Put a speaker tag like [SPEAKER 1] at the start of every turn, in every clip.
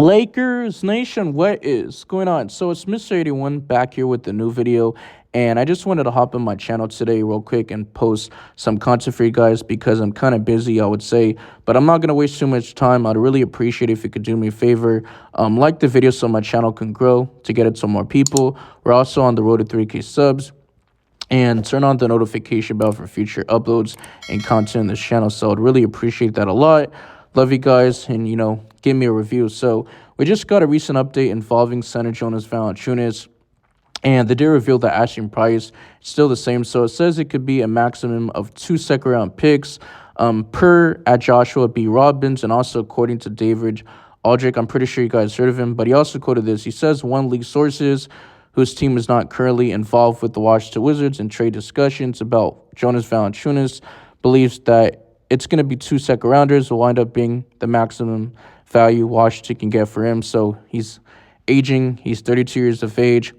[SPEAKER 1] Lakers Nation, what is going on? So it's Mr. 81 back here with the new video. And I just wanted to hop on my channel today real quick and post some content for you guys because I'm kind of busy, I would say. But I'm not going to waste too much time. I'd really appreciate it if you could do me a favor. Like the video so my channel can grow to get it to more people. We're also on the road to 3K subs. And turn on the notification bell for future uploads and content in this channel. So I'd really appreciate that a lot. Love you guys, and give me a review. So we just got a recent update involving center Jonas Valanciúnas, and they did reveal the asking price is still the same. So it says it could be a maximum of 2 second-round picks per at Joshua B. Robbins, and also according to David Aldrich. I'm pretty sure you guys heard of him, but he also quoted this. He says one league sources whose team is not currently involved with the Washington Wizards in trade discussions about Jonas Valanciúnas believes that it's going to be 2 second-rounders will wind up being the maximum value Washington can get for him. So he's aging. He's 32 years of age.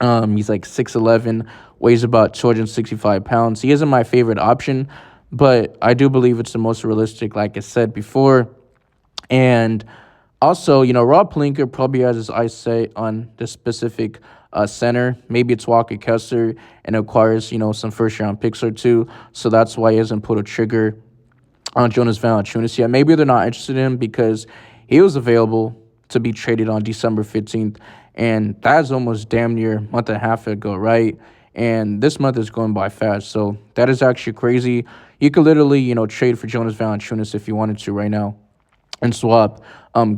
[SPEAKER 1] He's like 6'11", weighs about 265 pounds. He isn't my favorite option, but I do believe it's the most realistic, like I said before. And also, Rob Pelinka probably has his eyes set on this specific center. Maybe it's Walker Kessler and acquires, some first-round picks or two. So that's why he hasn't put a trigger on Jonas Valanciúnas yet. Maybe they're not interested in him because he was available to be traded on December 15th. And that's almost damn near a month and a half ago, right? And this month is going by fast. So that is actually crazy. You could literally, trade for Jonas Valanciúnas if you wanted to right now and swap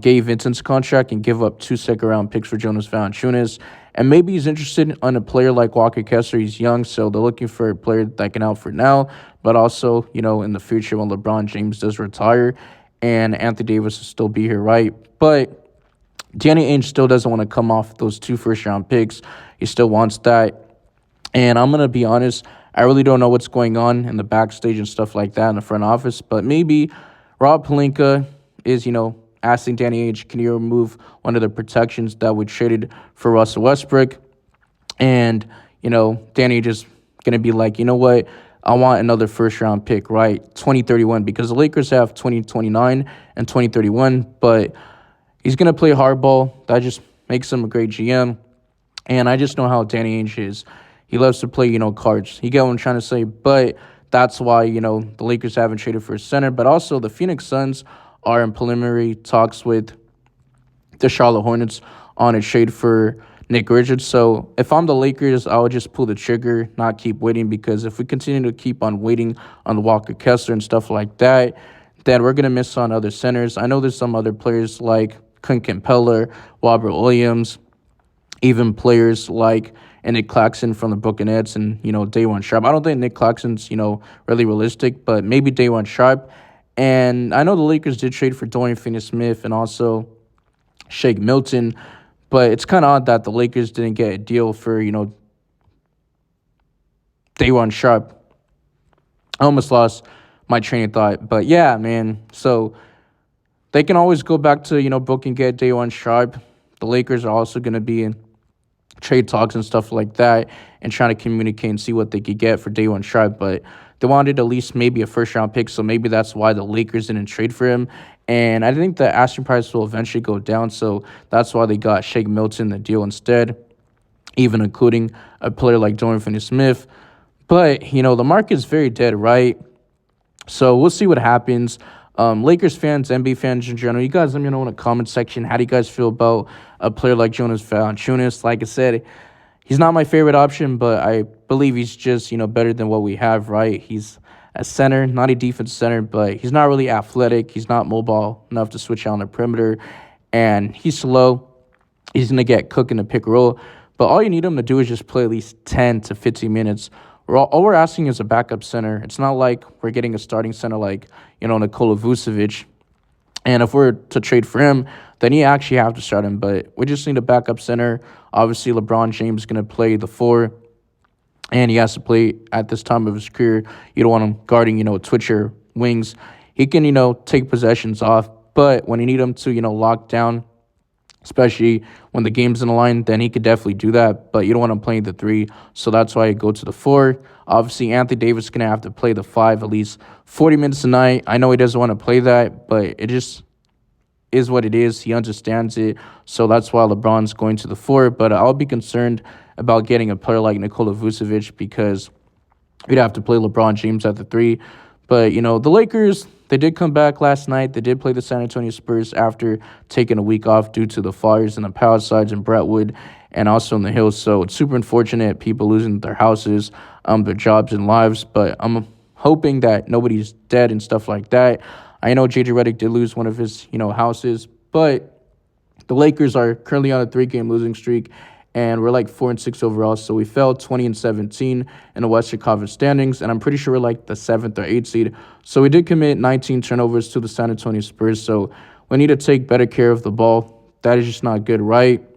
[SPEAKER 1] Gabe Vincent's contract and give up 2 second-round picks for Jonas Valanciúnas. And maybe he's interested in a player like Walker Kessler. He's young, so they're looking for a player that can help for now, but also, in the future when LeBron James does retire and Anthony Davis will still be here, right? But Danny Ainge still doesn't want to come off those 2 first-round picks. He still wants that. And I'm going to be honest, I really don't know what's going on in the backstage and stuff like that in the front office, but maybe Rob Pelinka is, asking Danny Ainge, can you remove one of the protections that we traded for Russell Westbrook? And, Danny Ainge is going to be like, you know what? I want another first-round pick, right? 2031, because the Lakers have 2029 and 2031, but he's going to play hardball. That just makes him a great GM. And I just know how Danny Ainge is. He loves to play, cards. You get what I'm trying to say? But that's why, the Lakers haven't traded for a center. But also the Phoenix Suns are in preliminary talks with the Charlotte Hornets on a trade for Nick Richards. So if I'm the Lakers, I would just pull the trigger, not keep waiting, because if we continue to keep on waiting on the Walker Kessler and stuff like that, then we're going to miss on other centers. I know there's some other players like Clint Capella, Robert Williams, even players like Nick Claxton from the Brooklyn Nets and, Dajuan Sharp. I don't think Nick Claxton's, really realistic, but maybe Dajuan Sharp. And I know the Lakers did trade for Dorian Finney-Smith and also Shake Milton, but it's kind of odd that the Lakers didn't get a deal for, Dajuan Sharp. I almost lost my train of thought, but yeah, man. So they can always go back to, book and get Dajuan Sharp. The Lakers are also going to be in trade talks and stuff like that and trying to communicate and see what they could get for Dajuan Sharp, but they wanted at least maybe a first-round pick, so maybe that's why the Lakers didn't trade for him. And I think the asking price will eventually go down, so that's why they got Shake Milton the deal instead, even including a player like Dorian Finney-Smith. But, the market's very dead, right? So we'll see what happens. Lakers fans, NBA fans in general, you guys let me know in the comment section, how do you guys feel about a player like Jonas Valanciúnas? Like I said, he's not my favorite option, but I believe he's just, better than what we have, right? He's a center, not a defense center, but he's not really athletic. He's not mobile enough to switch out on the perimeter, and he's slow. He's going to get cooked in the pick and roll, but all you need him to do is just play at least 10 to 15 minutes. All we're asking is a backup center. It's not like we're getting a starting center like, Nikola Vucevic. And if we're to trade for him, then you actually have to start him. But we just need a backup center. Obviously, LeBron James is going to play the 4, and he has to play at this time of his career. You don't want him guarding, twitcher wings. He can, take possessions off. But when you need him to, lock down, especially when the game's in the line, then he could definitely do that. But you don't want him playing the 3, so that's why you go to the 4. Obviously, Anthony Davis is going to have to play the 5 at least 40 minutes a night. I know he doesn't want to play that, but it is what it is. He understands it. So that's why LeBron's going to the four. But I'll be concerned about getting a player like Nikola Vucevic because we'd have to play LeBron James at the three. But, the Lakers, they did come back last night. They did play the San Antonio Spurs after taking a week off due to the fires in the Palisades in Brentwood and also in the Hills. So it's super unfortunate, people losing their houses, their jobs and lives. But I'm hoping that nobody's dead and stuff like that. I know J.J. Redick did lose one of his, houses, but the Lakers are currently on a 3-game losing streak, and we're like 4-6 overall. So we fell 20-17 in the Western Conference standings, and I'm pretty sure we're like the 7th or 8th seed. So we did commit 19 turnovers to the San Antonio Spurs. So we need to take better care of the ball. That is just not good, right?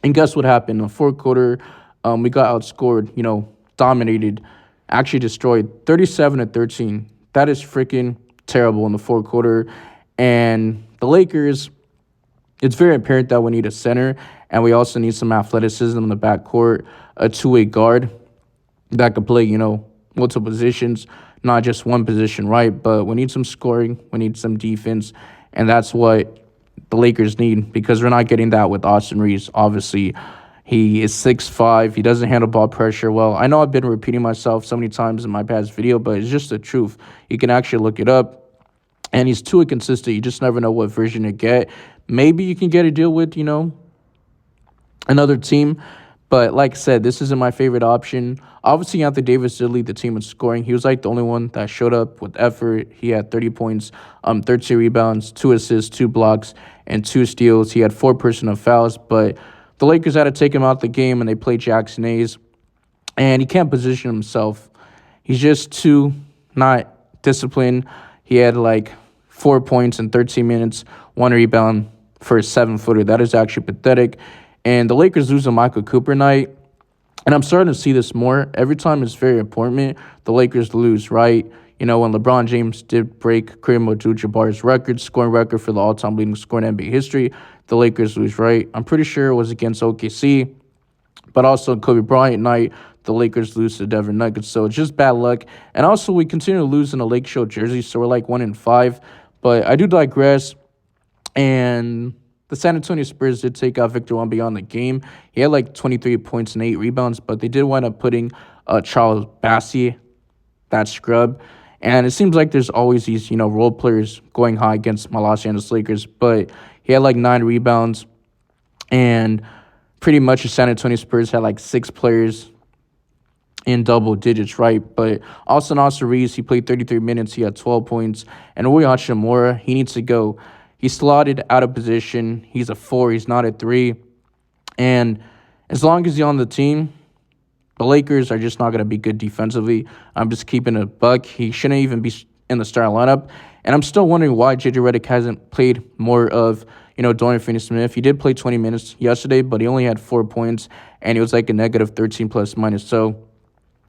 [SPEAKER 1] And guess what happened? In the fourth quarter, we got outscored, dominated, actually destroyed 37-13. That is freaking terrible in the fourth quarter. And the Lakers, it's very apparent that we need a center, and we also need some athleticism in the backcourt, a two-way guard that could play, multiple positions, not just one position, right? But we need some scoring, we need some defense, and that's what the Lakers need because we're not getting that with Austin Reeves. Obviously, he is 6'5". He doesn't handle ball pressure well. I know I've been repeating myself so many times in my past video, but it's just the truth. You can actually look it up. And he's too inconsistent. You just never know what version to get. Maybe you can get a deal with, another team. But like I said, this isn't my favorite option. Obviously, Anthony Davis did lead the team in scoring. He was like the only one that showed up with effort. He had 30 points, 13 rebounds, 2 assists, 2 blocks, and 2 steals. He had 4 personal fouls. But the Lakers had to take him out the game, and they played Jackson Hayes. And he can't position himself. He's just too not disciplined. He had like 4 points in 13 minutes, 1 rebound for a 7-footer. That is actually pathetic. And the Lakers lose on Michael Cooper night. And I'm starting to see this more. Every time it's very important, the Lakers lose, right? When LeBron James did break Kareem Abdul-Jabbar's scoring record for the all-time leading scorer in NBA history, the Lakers lose, right? I'm pretty sure it was against OKC. But also Kobe Bryant night, the Lakers lose to Denver Nuggets. So it's just bad luck. And also we continue to lose in the Lake Show jersey, so we're like 1-5. But I do digress. And the San Antonio Spurs did take out Victor Wembanyama the game. He had like 23 points and 8 rebounds, but they did wind up putting Charles Bassey, that scrub. And it seems like there's always these, role players going high against my Los Angeles Lakers. But he had like 9 rebounds. And pretty much the San Antonio Spurs had like 6 players in double digits, right? But Austin Reeves, he played 33 minutes. He had 12 points. And Rui Hachimura, he needs to go. He's slotted out of position. He's a 4. He's not a 3. And as long as he's on the team, the Lakers are just not going to be good defensively. I'm just keeping a buck. He shouldn't even be in the starting lineup. And I'm still wondering why J.J. Redick hasn't played more of, Dorian Finney-Smith. He did play 20 minutes yesterday, but he only had 4 points, and it was like a negative 13 plus minus. So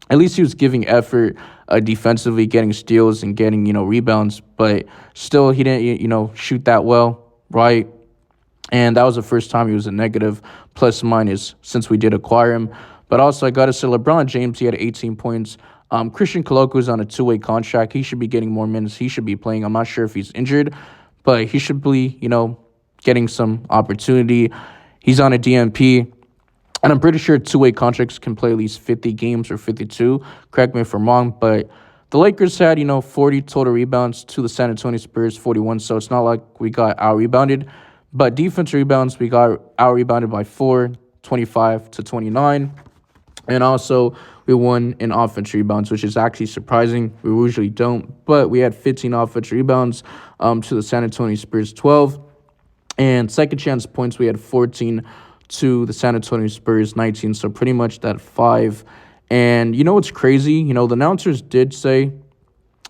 [SPEAKER 1] at least he was giving effort defensively, getting steals and getting, rebounds. But still, he didn't, shoot that well, right? And that was the first time he was a negative plus minus since we did acquire him. But also, I got to say, LeBron James, he had 18 points. Christian Coloco is on a 2-way contract. He should be getting more minutes. He should be playing. I'm not sure if he's injured, but he should be, getting some opportunity. He's on a DMP. And I'm pretty sure 2-way contracts can play at least 50 games or 52. Correct me if I'm wrong. But the Lakers had, 40 total rebounds to the San Antonio Spurs, 41. So it's not like we got out-rebounded. But defense rebounds, we got out-rebounded by 4, 25-29. And also, we won in offense rebounds, which is actually surprising. We usually don't. But we had 15 offense rebounds to the San Antonio Spurs, 12. And second chance points, we had 14 to the San Antonio Spurs, 19. So pretty much that 5. And what's crazy? The announcers did say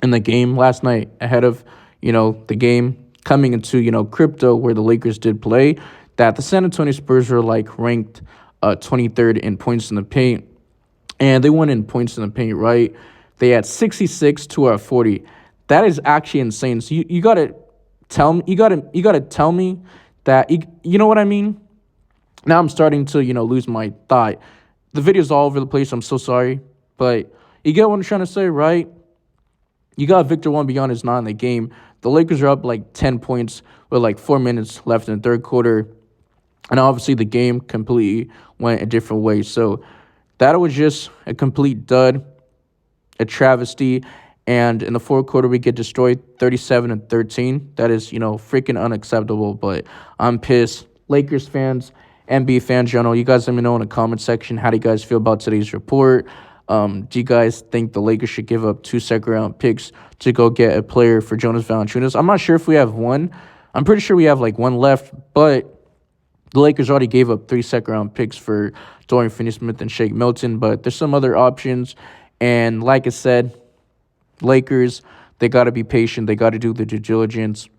[SPEAKER 1] in the game last night ahead of, the game coming into, crypto where the Lakers did play, that the San Antonio Spurs were like ranked 23rd in points in the paint. And they won in points in the paint, right? They had 66 to our 40. That is actually insane. So you gotta tell me, you gotta tell me that you know what I mean? Now I'm starting to, lose my thought. The video's all over the place. I'm so sorry. But you get what I'm trying to say, right? You got Victor Wembanyama not in the game. The Lakers are up like 10 points with like 4 minutes left in the third quarter. And obviously the game completely went a different way. So that was just a complete dud, a travesty. And in the fourth quarter, we get destroyed 37-13. That is, freaking unacceptable. But I'm pissed. Lakers fans, NBA fans, general, you guys let me know in the comment section. How do you guys feel about today's report? Do you guys think the Lakers should give up 2 second-round picks to go get a player for Jonas Valanciunas? I'm not sure if we have one. I'm pretty sure we have like one left, but the Lakers already gave up 3 second-round picks for Dorian Finney-Smith and Shake Milton, but there's some other options. And like I said, Lakers, they got to be patient. They got to do the due diligence.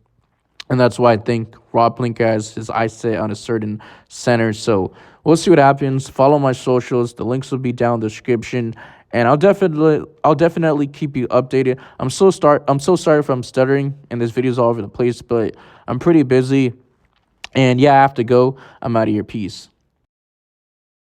[SPEAKER 1] And that's why I think Rob Pelinka has his eyes set on a certain center. So we'll see what happens. Follow my socials. The links will be down in the description. And I'll definitely keep you updated. I'm so sorry if I'm stuttering and this video's all over the place, but I'm pretty busy. And yeah, I have to go. I'm out of here. Peace.